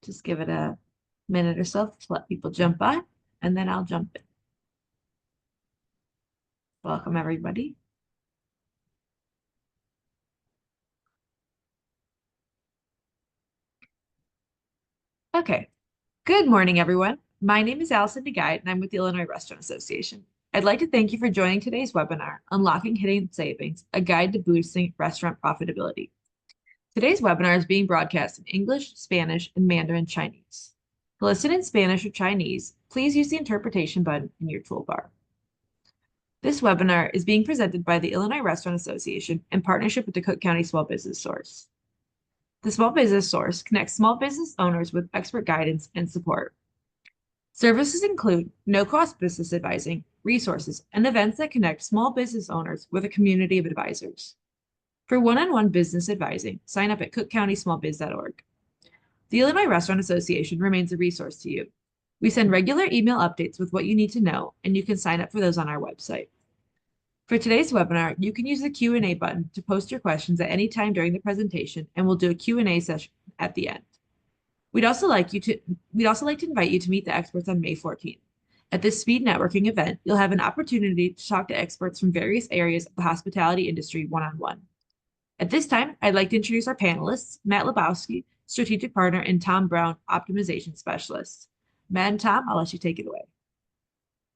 Just give it a minute or so to let people jump by, and then I'll jump in. Welcome, everybody. Okay. Good morning, everyone. My name is Allison DeGuide, and I'm with the Illinois Restaurant Association. I'd like to thank you for joining today's webinar, Unlocking Hidden Savings, a guide to boosting restaurant profitability. Today's webinar is being broadcast in English, Spanish, and Mandarin Chinese. To listen in Spanish or Chinese, please use the interpretation button in your toolbar. This webinar is being presented by the Illinois Restaurant Association in partnership with the Cook County Small Business Source. The Small Business Source connects small business owners with expert guidance and support. Services include no-cost business advising, resources, and events that connect small business owners with a community of advisors. For one-on-one business advising, sign up at cookcountysmallbiz.org. The Illinois Restaurant Association remains a resource to you. We send regular email updates with what you need to know, and you can sign up for those on our website. For today's webinar, you can use the Q&A button to post your questions at any time during the presentation, and we'll do a Q&A session at the end. We'd also like to invite you to meet the experts on May 14th. At this speed networking event, you'll have an opportunity to talk to experts from various areas of the hospitality industry one-on-one. At this time, I'd like to introduce our panelists, Matt Lebowski, Strategic Partner, and Tom Brown, Optimization Specialist. Matt and Tom, I'll let you take it away.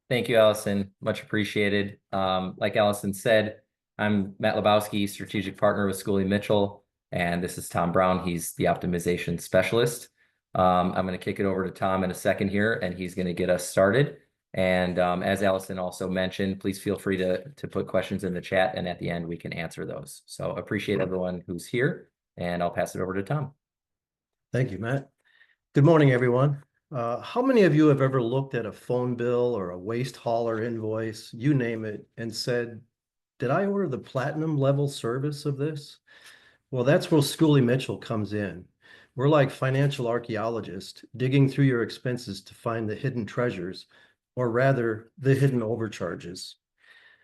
Thank you, Allison. Much appreciated. Like Allison said, I'm Matt Lebowski, Strategic Partner with Schooley Mitchell, and this is Tom Brown. He's the Optimization Specialist. I'm going to kick it over to Tom in a second here, and he's going to get us started. And as Allison also mentioned, please feel free to put questions in the chat, and at the end, we can answer those. So appreciate everyone who's here, and I'll pass it over to Tom. Thank you, Matt. Good morning, everyone. How many of you have ever looked at a phone bill or a waste hauler invoice, you name it, and said, did I order the platinum level service of this? Well, that's where Schooley Mitchell comes in. We're like financial archaeologists digging through your expenses to find the hidden treasures, or rather, the hidden overcharges.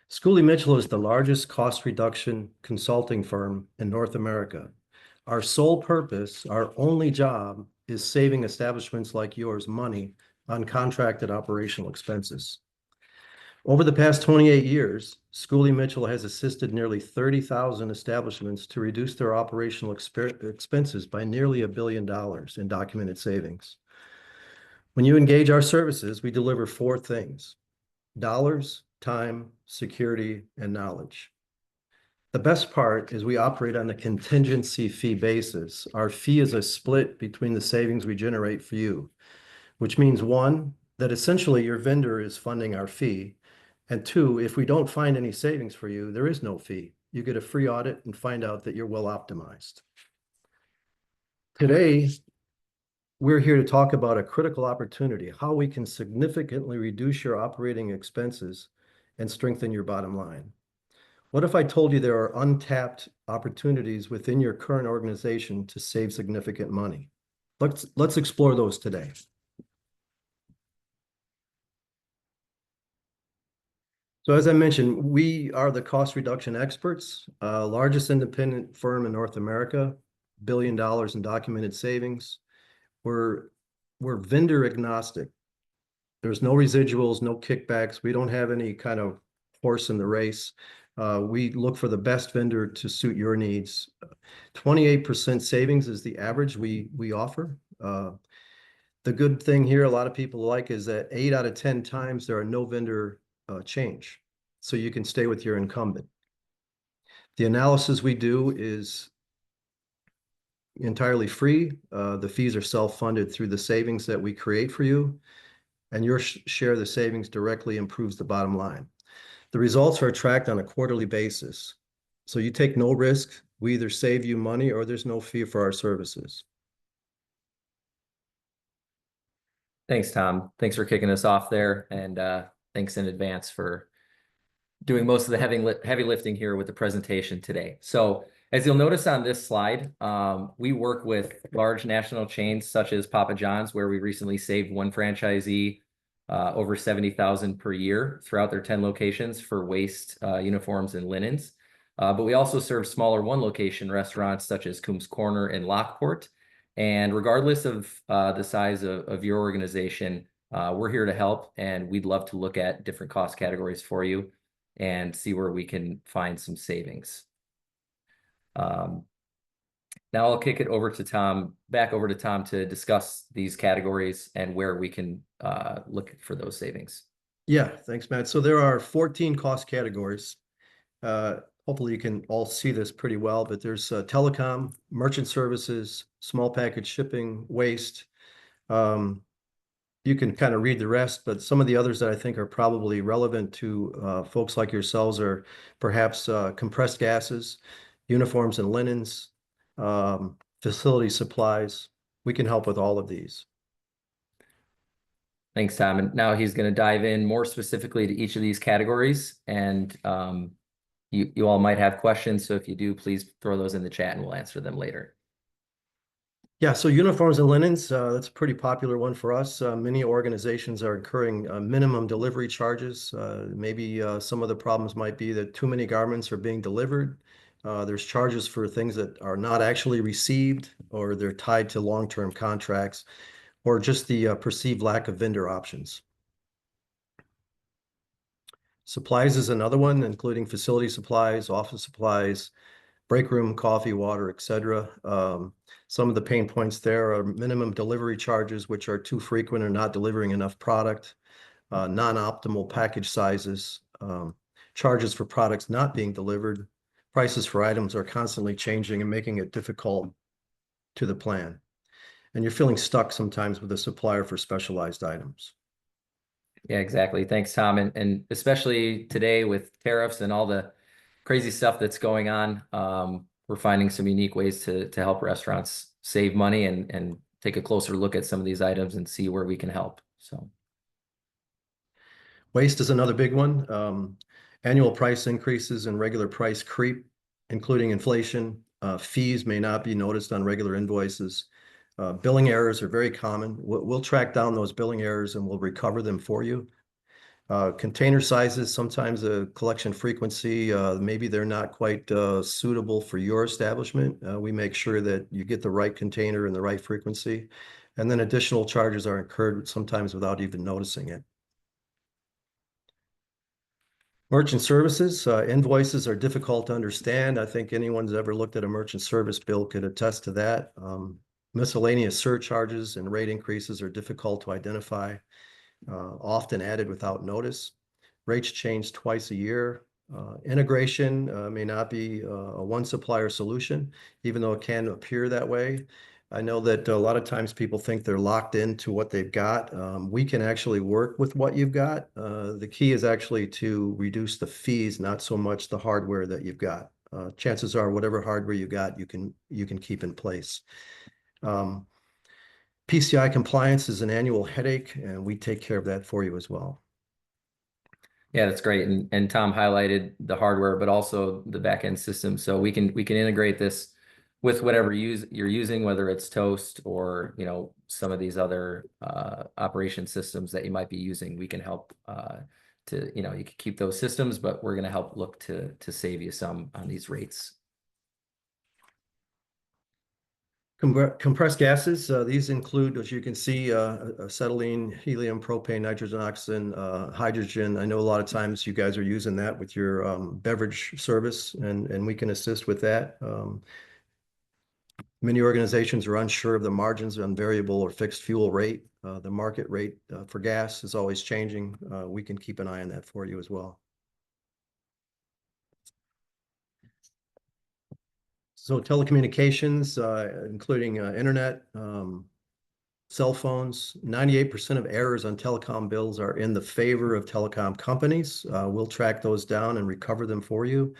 Schooley Mitchell is the largest cost reduction consulting firm in North America. Our sole purpose, our only job, is saving establishments like yours money on contracted operational expenses. Over the past 28 years, Schooley Mitchell has assisted nearly 30,000 establishments to reduce their operational expenses by nearly $1 billion in documented savings. When you engage our services, we deliver 4 things: dollars, time, security, and knowledge. The best part is we operate on a contingency fee basis. Our fee is a split between the savings we generate for you, which means 1, that essentially your vendor is funding our fee, and 2, if we don't find any savings for you, there is no fee. You get a free audit and find out that you're well optimized. Today, we're here to talk about a critical opportunity, how we can significantly reduce your operating expenses and strengthen your bottom line. What if I told you there are untapped opportunities within your current organization to save significant money? Let's explore those today. So as I mentioned, we are the cost reduction experts, largest independent firm in North America, $1 billion in documented savings. We're vendor agnostic. There's no residuals, no kickbacks. We don't have any kind of horse in the race. We look for the best vendor to suit your needs. 28% savings is the average we offer. The good thing here, a lot of people like, is that 8 out of 10 times there are no vendor change. So you can stay with your incumbent. The analysis we do is entirely free. The fees are self-funded through the savings that we create for you, and your share of the savings directly improves the bottom line. The results are tracked on a quarterly basis. So you take no risk. We either save you money or there's no fee for our services. Thanks, Tom. Thanks for kicking us off there. And thanks in advance for doing most of the heavy lifting here with the presentation today. So as you'll notice on this slide, we work with large national chains such as Papa John's, where we recently saved one franchisee over $70,000 per year throughout their 10 locations for waste uniforms and linens. But we also serve smaller one-location restaurants such as Coombs Corner in Lockport And regardless of the size of your organization, we're here to help, and we'd love to look at different cost categories for you and see where we can find some savings. Now I'll kick it over to Tom, back over to Tom to discuss these categories and where we can look for those savings. Yeah, thanks, Matt. So there are 14 cost categories. Hopefully you can all see this pretty well, but there's telecom, merchant services, small package shipping, waste. You can kind of read the rest, but some of the others that I think are probably relevant to folks like yourselves are perhaps compressed gases, uniforms and linens, facility supplies. We can help with all of these. Thanks, Tom. And now he's going to dive in more specifically to each of these categories. And you all might have questions. So if you do, please throw those in the chat and we'll answer them later. Yeah, so uniforms and linens, that's a pretty popular one for us. Many organizations are incurring minimum delivery charges. Maybe some of the problems might be that too many garments are being delivered. There's charges for things that are not actually received, or they're tied to long-term contracts, or just the perceived lack of vendor options. Supplies is another one, including facility supplies, office supplies, break room, coffee, water, etc. Some of the pain points there are minimum delivery charges, which are too frequent or not delivering enough product, non-optimal package sizes, charges for products not being delivered. Prices for items are constantly changing and making it difficult to the plan. And you're feeling stuck sometimes with a supplier for specialized items. Yeah, exactly. Thanks, Tom. And especially today with tariffs and all the crazy stuff that's going on, we're finding some unique ways to help restaurants save money and take a closer look at some of these items and see where we can help. So Waste is another big one. Annual price increases and regular price creep, including inflation. Fees may not be noticed on regular invoices. Billing errors are very common. We'll track down those billing errors and we'll recover them for you. Container sizes, sometimes the collection frequency, maybe they're not quite suitable for your establishment. We make sure that you get the right container and the right frequency. And then additional charges are incurred sometimes without even noticing it. Merchant services, invoices are difficult to understand. I think anyone who's ever looked at a merchant service bill could attest to that. Miscellaneous surcharges and rate increases are difficult to identify, often added without notice. Rates change twice a year. Integration may not be a one supplier solution, even though it can appear that way. I know that a lot of times people think they're locked into what they've got. We can actually work with what you've got. The key is actually to reduce the fees, not so much the hardware that you've got. Chances are whatever hardware you got, you can keep in place. PCI compliance is an annual headache, and we take care of that for you as well. yeah, that's great. And Tom highlighted the hardware, but also the back-end system. So we can integrate this with whatever you're using, whether it's Toast or some of these other operation systems that you might be using. We can help you can keep those systems, but we're going to help look to save you some on these rates. Compressed gases, these include, as you can see, acetylene, helium, propane, nitrogen, oxygen, hydrogen. I know a lot of times you guys are using that with your beverage service, and we can assist with that. Many organizations are unsure of the margins on variable or fixed fuel rate. The market rate for gas is always changing. We can keep an eye on that for you as well. So telecommunications, including internet, cell phones, 98% of errors on telecom bills are in the favor of telecom companies. We'll track those down and recover them for you.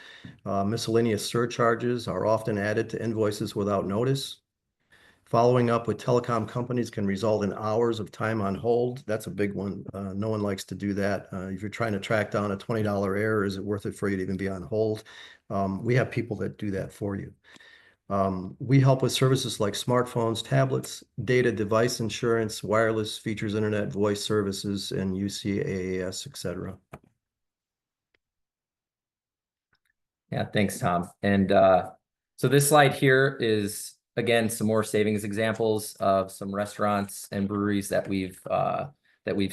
Miscellaneous surcharges are often added to invoices without notice. Following up with telecom companies can result in hours of time on hold. That's a big one. No one likes to do that. If you're trying to track down a $20 error, is it worth it for you to even be on hold? We have people that do that for you. We help with services like smartphones, tablets, data device insurance, wireless features, internet, voice services, and UCAAS, et cetera. Yeah, thanks, Tom. And so this slide here is again, some more savings examples of some restaurants and breweries that we've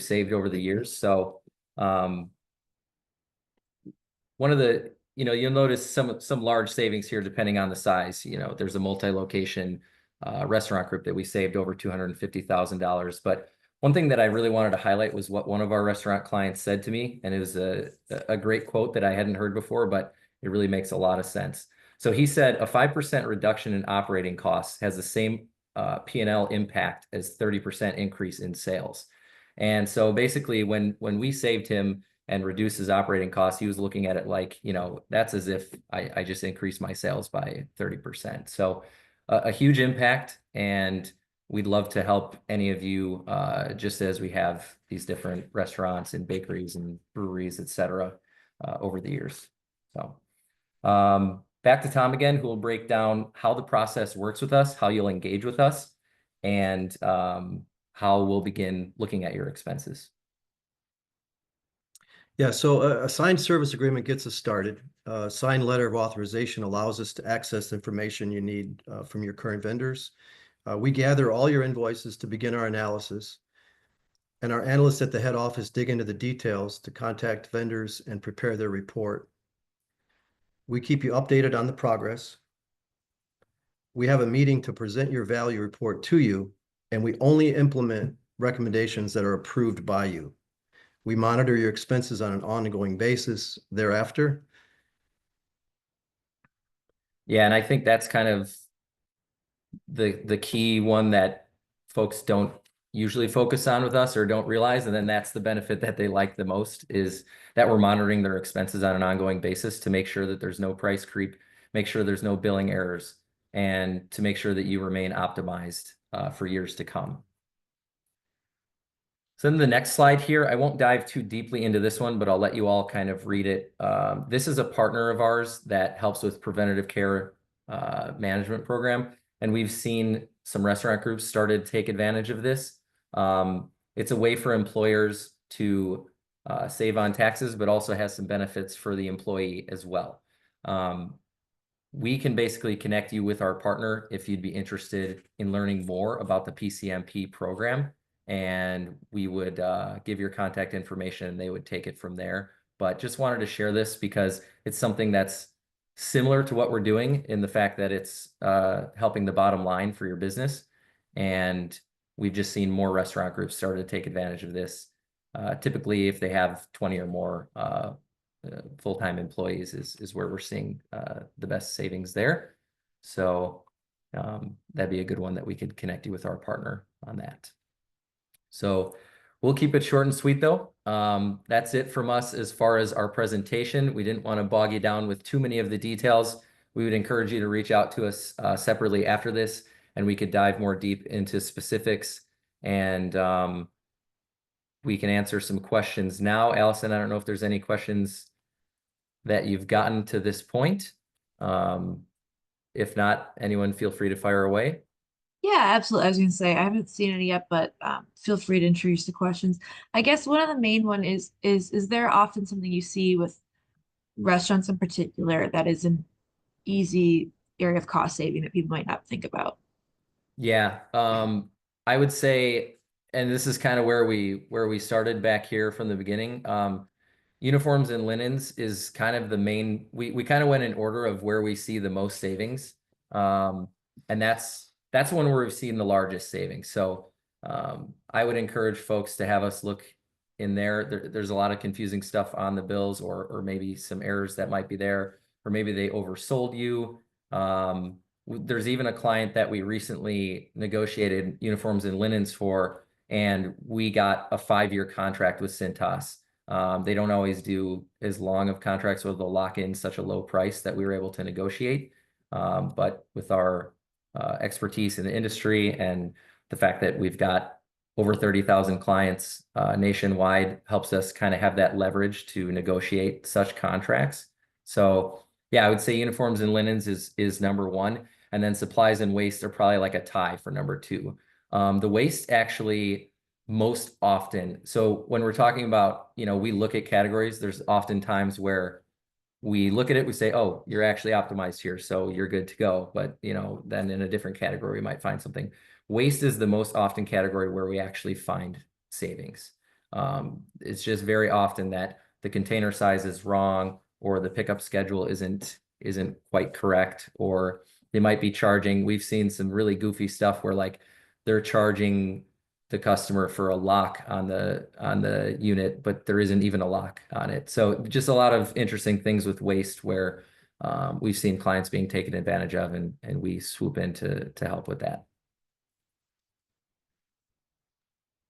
saved over the years. So one of the, you'll notice some large savings here depending on the size. There's a multi-location restaurant group that we saved over $250,000. But one thing that I really wanted to highlight was what one of our restaurant clients said to me, and it was a great quote that I hadn't heard before, but it really makes a lot of sense. So he said a 5% reduction in operating costs has the same P&L impact as 30% increase in sales. And so basically when we saved him and reduce his operating costs, he was looking at it like, that's as if I just increased my sales by 30%. So a huge impact, and we'd love to help any of you, just as we have these different restaurants and bakeries and breweries, et cetera, over the years. So back to Tom again, who will break down how the process works with us, how you'll engage with us, and how we'll begin looking at your expenses. Yeah, so a signed service agreement gets us started. A signed letter of authorization allows us to access information you need from your current vendors. We gather all your invoices to begin our analysis, and our analysts at the head office dig into the details to contact vendors and prepare their report. We keep you updated on the progress. We have a meeting to present your value report to you, and we only implement recommendations that are approved by you. We monitor your expenses on an ongoing basis thereafter. Yeah, and I think that's kind of the key one that folks don't usually focus on with us or don't realize. And then that's the benefit that they like the most, is that we're monitoring their expenses on an ongoing basis to make sure that there's no price creep, make sure there's no billing errors, and to make sure that you remain optimized for years to come. So then the next slide here, I won't dive too deeply into this one, but I'll let you all kind of read it. This is a partner of ours that helps with preventative care management program. And we've seen some restaurant groups started to take advantage of this. It's a way for employers to save on taxes, but also has some benefits for the employee as well. We can basically connect you with our partner if you'd be interested in learning more about the PCMP program. And we would give your contact information and they would take it from there. But just wanted to share this because it's something that's similar to what we're doing in the fact that it's helping the bottom line for your business. And we've just seen more restaurant groups start to take advantage of this. Typically, if they have 20 or more full-time employees is where we're seeing the best savings there. So that'd be a good one that we could connect you with our partner on that. So we'll keep it short and sweet though. That's it from us as far as our presentation. We didn't want to bog you down with too many of the details. We would encourage you to reach out to us separately after this, and we could dive more deep into specifics, and we can answer some questions now. Allison, I don't know if there's any questions that you've gotten to this point. If not, anyone feel free to fire away. Yeah, absolutely. I was going to say I haven't seen any yet, but feel free to introduce the questions. I guess one of the main one is there often something you see with restaurants in particular that is an easy area of cost saving that people might not think about? Yeah, I would say, and this is kind of where we started back here from the beginning. Uniforms and linens is kind of the main. We kind of went in order of where we see the most savings, and that's one where we've seen the largest savings. So I would encourage folks to have us look in there. There's a lot of confusing stuff on the bills, or maybe some errors that might be there, or maybe they oversold you. There's even a client that we recently negotiated uniforms and linens for, and we got a 5-year contract with Cintas. They don't always do as long of contracts, so they'll lock in such a low price that we were able to negotiate. But with our expertise in the industry and the fact that we've got over 30,000 clients nationwide helps us kind of have that leverage to negotiate such contracts. So yeah, I would say uniforms and linens is number one. And then supplies and waste are probably like a tie for number two. The waste actually most often. So when we're talking about, we look at categories, there's often times where we look at it, we say, oh, you're actually optimized here, so you're good to go. But then in a different category, we might find something. Waste is the most often category where we actually find savings. It's just very often that the container size is wrong, or the pickup schedule isn't quite correct, or they might be charging. We've seen some really goofy stuff where like they're charging the customer for a lock on the unit, but there isn't even a lock on it. So just a lot of interesting things with waste where we've seen clients being taken advantage of, and we swoop in to help with that.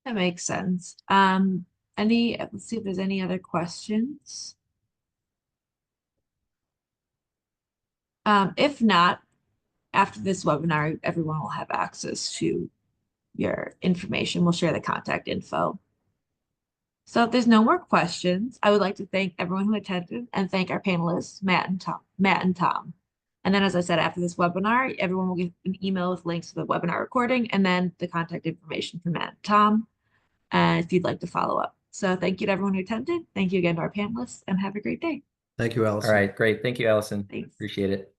That makes sense. Let's see if there's any other questions. If not, after this webinar, everyone will have access to your information. We'll share the contact info. So if there's no more questions, I would like to thank everyone who attended and thank our panelists, Matt and Tom. And then, as I said, after this webinar, everyone will get an email with links to the webinar recording and then the contact information for Matt and Tom, if you'd like to follow up. So thank you to everyone who attended. Thank you again to our panelists, and have a great day. Thank you, All Allison. right, great. Thank you, Allison. Thanks. Appreciate it.